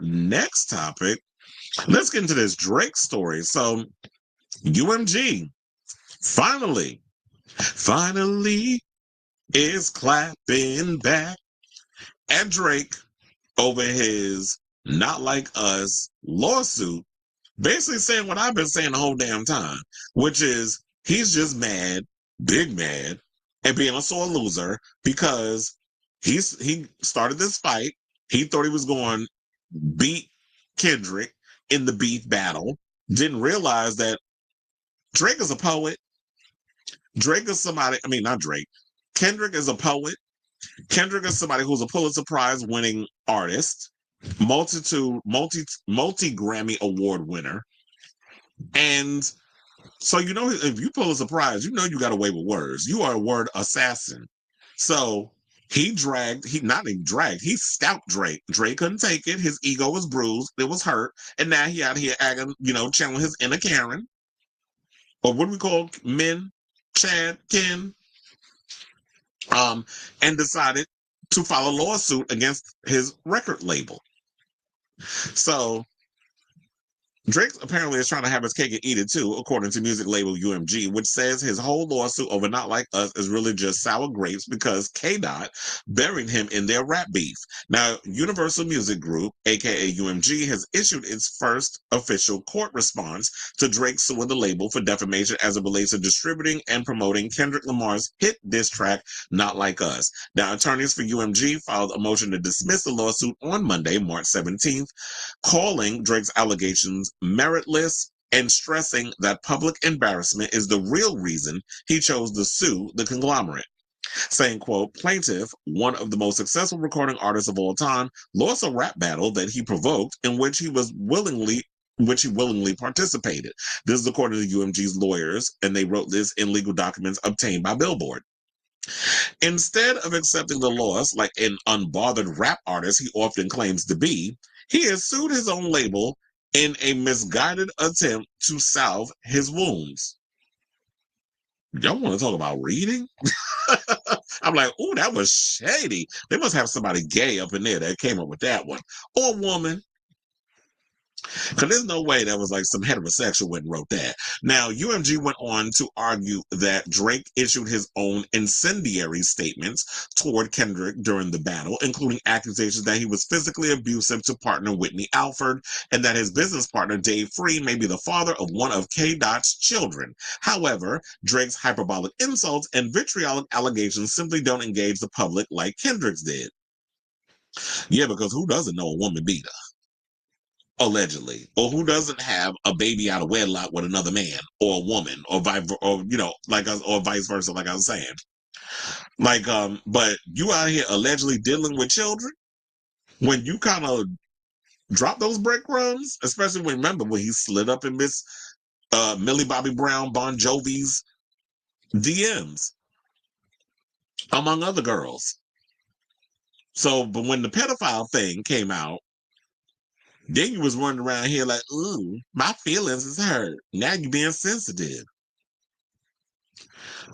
next topic, let's get into this Drake story. So, UMG finally is clapping back at Drake over his Not Like Us lawsuit, basically saying what I've been saying the whole damn time, which is he's just mad, big mad, and being a sore loser because he started this fight. He thought he was going to beat Kendrick in the beef battle. Didn't realize that Drake is a poet. Drake is somebody, I mean, not Drake. Kendrick is a poet. Kendrick is somebody who's a Pulitzer Prize winning artist, multi Grammy award winner. And so, you know, if you Pulitzer Prize, you know you got away with words. You are a word assassin. So he scalped Drake. Drake couldn't take it. His ego was bruised. It was hurt. And now he out here acting, channeling his inner Karen. Or what do we call men? Chad, Ken. And decided to file a lawsuit against his record label. So Drake apparently is trying to have his cake and eat it too, according to music label UMG, which says his whole lawsuit over Not Like Us is really just sour grapes because K-Dot buried him in their rap beef. Now, Universal Music Group, aka UMG, has issued its first official court response to Drake suing the label for defamation as it relates to distributing and promoting Kendrick Lamar's hit diss track, Not Like Us. Now, attorneys for UMG filed a motion to dismiss the lawsuit on Monday, March 17th, calling Drake's allegations meritless and stressing that public embarrassment is the real reason he chose to sue the conglomerate. Saying, quote, plaintiff, one of the most successful recording artists of all time, lost a rap battle that he provoked in which he willingly participated. This is according to UMG's lawyers, and they wrote this in legal documents obtained by Billboard. Instead of accepting the loss like an unbothered rap artist he often claims to be, he has sued his own label in a misguided attempt to salve his wounds. Y'all want to talk about reading? I'm like, oh, that was shady. They must have somebody gay up in there that came up with that one. Or a woman. Because there's no way that was like some heterosexual went and wrote that. Now, UMG went on to argue that Drake issued his own incendiary statements toward Kendrick during the battle, including accusations that he was physically abusive to partner Whitney Alford and that his business partner Dave Free may be the father of one of K-Dot's children. However, Drake's hyperbolic insults and vitriolic allegations simply don't engage the public like Kendrick's did. Yeah, because who doesn't know a woman beater? Allegedly, or who doesn't have a baby out of wedlock with another man or a woman, or vice versa, like I was saying. But you out here allegedly dealing with children when you kind of drop those breadcrumbs, especially remember when he slid up in Miss Millie Bobby Brown Bon Jovi's DMs, among other girls. So, but when the pedophile thing came out, then you was running around here like, ooh, my feelings is hurt. Now you being sensitive.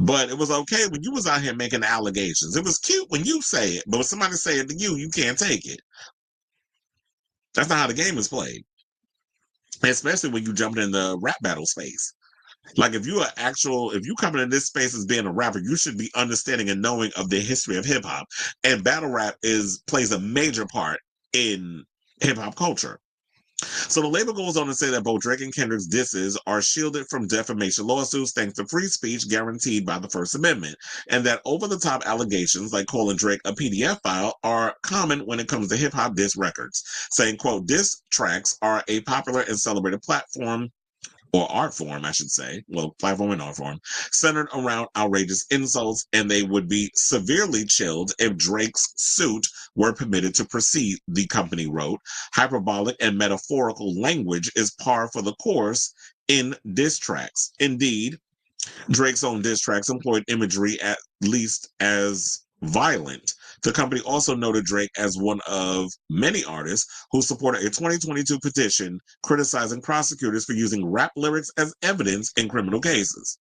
But it was okay when you was out here making allegations. It was cute when you say it, but when somebody say it to you, you can't take it. That's not how the game is played. Especially when you jumped in the rap battle space. Like if you coming in this space as being a rapper, you should be understanding and knowing of the history of hip hop. And battle rap plays a major part in hip hop culture. So the label goes on to say that both Drake and Kendrick's disses are shielded from defamation lawsuits thanks to free speech guaranteed by the First Amendment, and that over-the-top allegations like calling Drake a PDF file are common when it comes to hip-hop diss records, saying, quote, diss tracks are a popular and celebrated platform or art form, I should say, well, platform and art form, centered around outrageous insults, and they would be severely chilled if Drake's suit were permitted to proceed, the company wrote. Hyperbolic and metaphorical language is par for the course in diss tracks. Indeed, Drake's own diss tracks employed imagery at least as violent. The company also noted Drake as one of many artists who supported a 2022 petition criticizing prosecutors for using rap lyrics as evidence in criminal cases.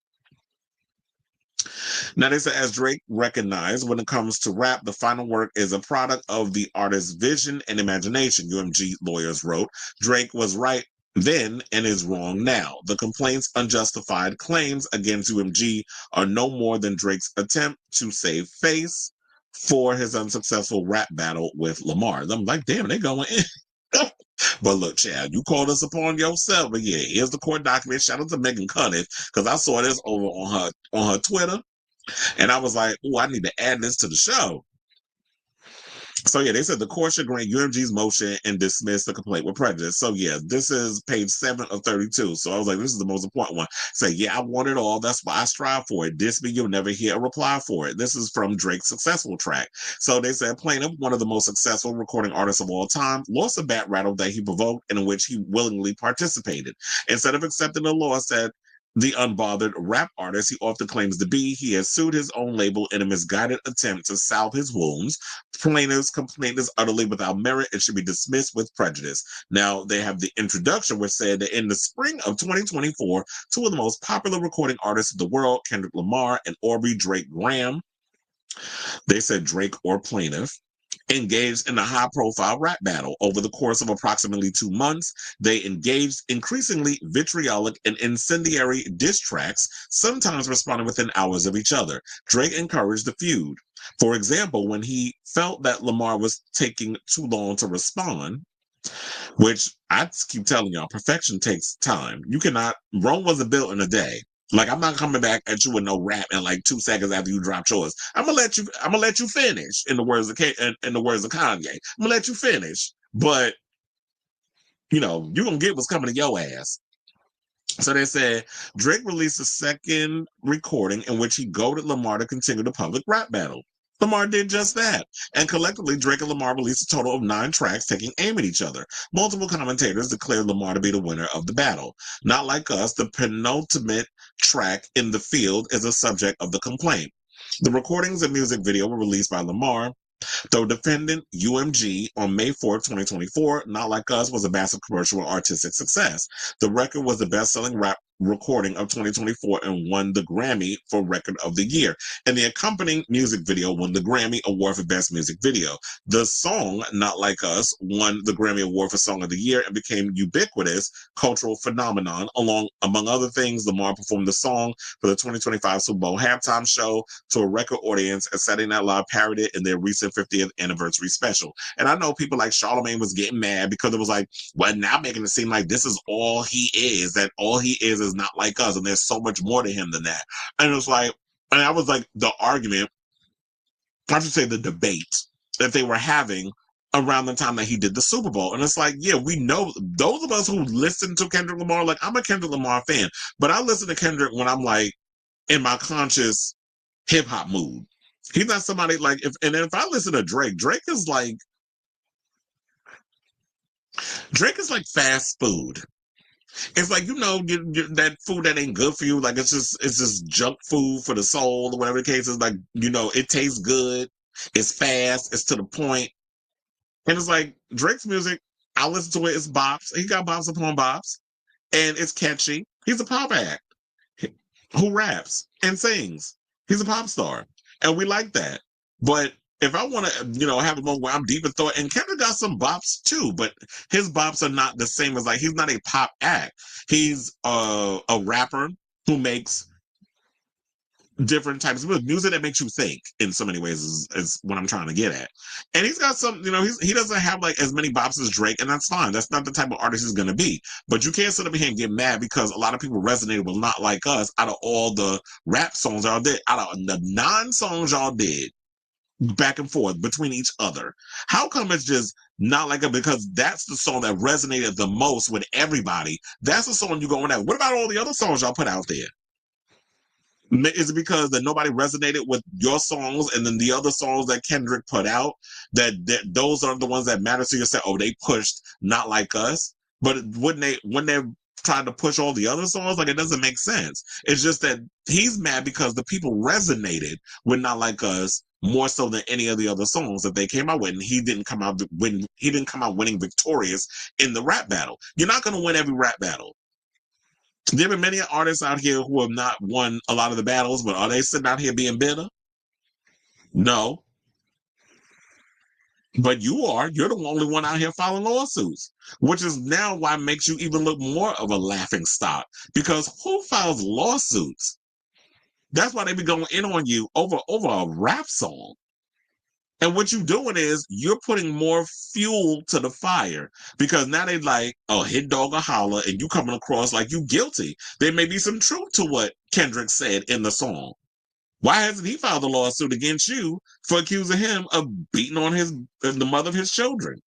Now, they said, as Drake recognized, when it comes to rap, the final work is a product of the artist's vision and imagination, UMG lawyers wrote. Drake was right then and is wrong now. The complaint's unjustified claims against UMG are no more than Drake's attempt to save face for his unsuccessful rap battle with Lamar. I'm like, damn, they going in. But look, Chad, you called us upon yourself. But yeah, here's the court document. Shout out to Megan Cunniff, because I saw this over on her Twitter. And I was like, oh, I need to add this to the show. So yeah, they said the court should grant UMG's motion and dismiss the complaint with prejudice. So yeah, this is page 7 of 32. So I was like, this is the most important one. Say, yeah, I want it all. That's why I strive for it. Diss me, you'll never hear a reply for it. This is from Drake's successful track. So they said plaintiff, one of the most successful recording artists of all time, lost a bat rattle that he provoked and in which he willingly participated. Instead of accepting the law, said the unbothered rap artist he often claims to be, he has sued his own label in a misguided attempt to salve his wounds. Plaintiff's complaint is utterly without merit and should be dismissed with prejudice. Now, they have the introduction, which said that in the spring of 2024, two of the most popular recording artists of the world, Kendrick Lamar and Aubrey Drake Graham, they said Drake or plaintiff, engaged in a high-profile rap battle. Over the course of approximately 2 months, they engaged increasingly vitriolic and incendiary diss tracks, sometimes responding within hours of each other. Drake encouraged the feud. For example, when he felt that Lamar was taking too long to respond, which I keep telling y'all, perfection takes time. You cannot, Rome wasn't built in a day. Like, I'm not coming back at you with no rap in like 2 seconds after you drop yours. I'm gonna let you finish. In the words of in the words of Kanye, I'm gonna let you finish. But you know, you're gonna get what's coming to your ass. So they said Drake released a second recording in which he goaded Lamar to continue the public rap battle. Lamar did just that. And collectively, Drake and Lamar released a total of 9 tracks taking aim at each other. Multiple commentators declared Lamar to be the winner of the battle. Not Like Us, the penultimate track in the field, is a subject of the complaint. The recordings and music video were released by Lamar, though defendant UMG on May 4th, 2024, Not Like Us was a massive commercial and artistic success. The record was the best-selling rap recording of 2024 and won the Grammy for Record of the Year. And the accompanying music video won the Grammy Award for Best Music Video. The song, Not Like Us, won the Grammy Award for Song of the Year and became ubiquitous cultural phenomenon. Among other things, Lamar performed the song for the 2025 Super Bowl halftime show to a record audience, and Saturday Night Live parodied it in their recent 50th anniversary special. And I know people like Charlamagne was getting mad because it was like, well, now making it seem like this is all he is, that all he is not like us, and there's so much more to him than that. And it was like, and I was like, the argument, I should say the debate that they were having around the time that he did the Super Bowl. And it's like, yeah, we know, those of us who listen to Kendrick Lamar, like, I'm a Kendrick Lamar fan, but I listen to Kendrick when I'm like in my conscious hip hop mood. He's not somebody like, if I listen to Drake, Drake is like fast food. It's like, you know, that food that ain't good for you. Like, it's just junk food for the soul or whatever the case is. Like, you know, it tastes good. It's fast. It's to the point. And it's like Drake's music, I listen to it. It's bops. He got bops upon bops. And it's catchy. He's a pop act who raps and sings. He's a pop star. And we like that. But if I want to, you know, have a moment where I'm deep in thought, and Kendrick got some bops too, but his bops are not the same as, like, he's not a pop act. He's a rapper who makes different types of music that makes you think in so many ways is what I'm trying to get at. And he's got some, you know, he doesn't have like as many bops as Drake, and that's fine. That's not the type of artist he's going to be. But you can't sit up here and get mad because a lot of people resonated with Not Like Us out of all the rap songs y'all did. Out of the 9 songs y'all did, back and forth between each other, how come it's just Not Like It? Because that's the song that resonated the most with everybody. That's the song you going at. What about all the other songs y'all put out there? Is it because that nobody resonated with your songs, and then the other songs that Kendrick put out, that those are the ones that matter? So you say, oh, they pushed Not Like Us, but wouldn't they, when they're trying to push all the other songs? Like, it doesn't make sense. It's just that he's mad because the people resonated with Not Like Us more so than any of the other songs that they came out with, and he didn't come out winning victorious in the rap battle. You're not going to win every rap battle. There have been many artists out here who have not won a lot of the battles, but are they sitting out here being bitter? No. But you are. You're the only one out here filing lawsuits, which is now why it makes you even look more of a laughing stock. Because who files lawsuits? That's why they be going in on you over a rap song. And what you're doing is you're putting more fuel to the fire because now they like, oh, hit dog or holler, and you coming across like you guilty. There may be some truth to what Kendrick said in the song. Why hasn't he filed a lawsuit against you for accusing him of beating on the mother of his children?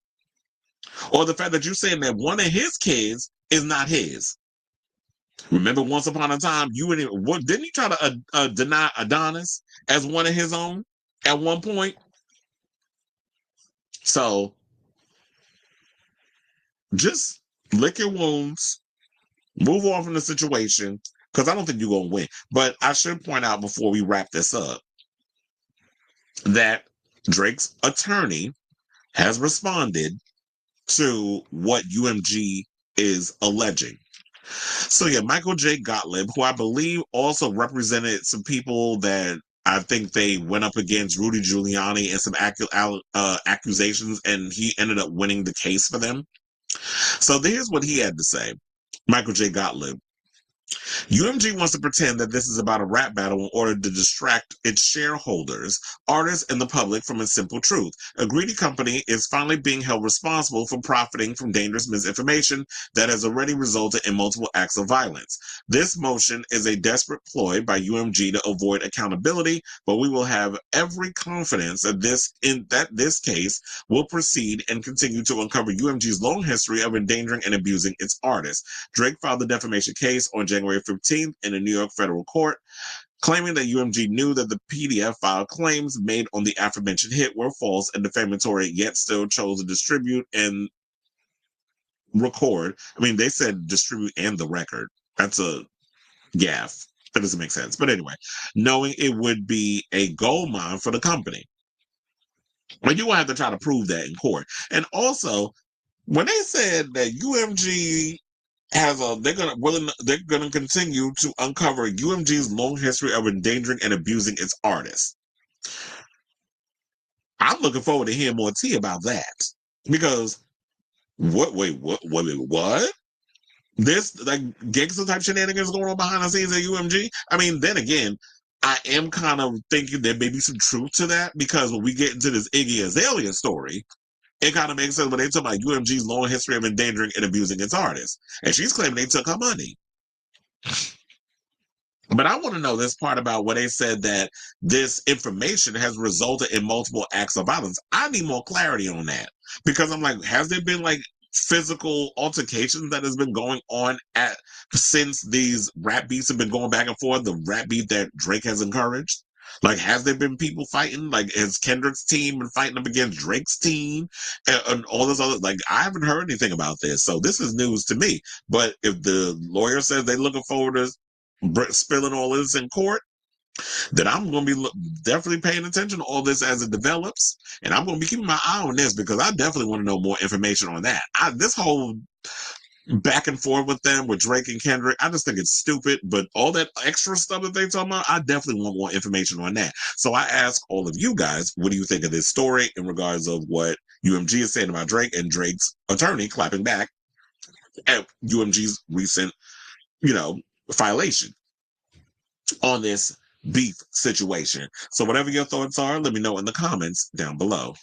Or the fact that you're saying that one of his kids is not his. Remember, once upon a time, didn't he try to deny Adonis as one of his own at one point? So just lick your wounds, move on from the situation, because I don't think you're going to win. But I should point out before we wrap this up that Drake's attorney has responded to what UMG is alleging. So yeah, Michael J. Gottlieb, who I believe also represented some people that I think they went up against Rudy Giuliani and some accusations, and he ended up winning the case for them. So here's what he had to say. Michael J. Gottlieb. UMG wants to pretend that this is about a rap battle in order to distract its shareholders, artists, and the public from a simple truth. A greedy company is finally being held responsible for profiting from dangerous misinformation that has already resulted in multiple acts of violence. This motion is a desperate ploy by UMG to avoid accountability, but we will have every confidence that this case will proceed and continue to uncover UMG's long history of endangering and abusing its artists. Drake filed the defamation case on January 15th in a New York federal court, claiming that UMG knew that the PDF file claims made on the aforementioned hit were false and defamatory, yet still chose to distribute and record. I mean, they said distribute and the record. That's a gaffe. That doesn't make sense. But anyway, knowing it would be a gold mine for the company. But you will have to try to prove that in court. And also, when they said that UMG they're gonna continue to uncover UMG's long history of endangering and abusing its artists. I'm looking forward to hearing more tea about that because what? This like gangster type shenanigans going on behind the scenes at UMG? I mean, then again, I am kind of thinking there may be some truth to that because when we get into this Iggy Azalea story, it kind of makes sense when they talk about UMG's long history of endangering and abusing its artists. And she's claiming they took her money. But I want to know this part about where they said that this information has resulted in multiple acts of violence. I need more clarity on that because I'm like, has there been like physical altercations that has been going on since these rap beats have been going back and forth? The rap beat that Drake has encouraged. Like, has there been people fighting? Like, has Kendrick's team been fighting up against Drake's team and all this other? Like, I haven't heard anything about this, so this is news to me. But if the lawyer says they're looking forward to spilling all this in court, then I'm going to be definitely paying attention to all this as it develops, and I'm going to be keeping my eye on this because I definitely want to know more information on that. This whole back and forth with them with Drake and Kendrick, I just think it's stupid. But all that extra stuff that they talk about, I definitely want more information on that. So I ask all of you guys, what do you think of this story in regards of what UMG is saying about Drake and Drake's attorney clapping back at UMG's recent, violation on this beef situation? So whatever your thoughts are, let me know in the comments down below.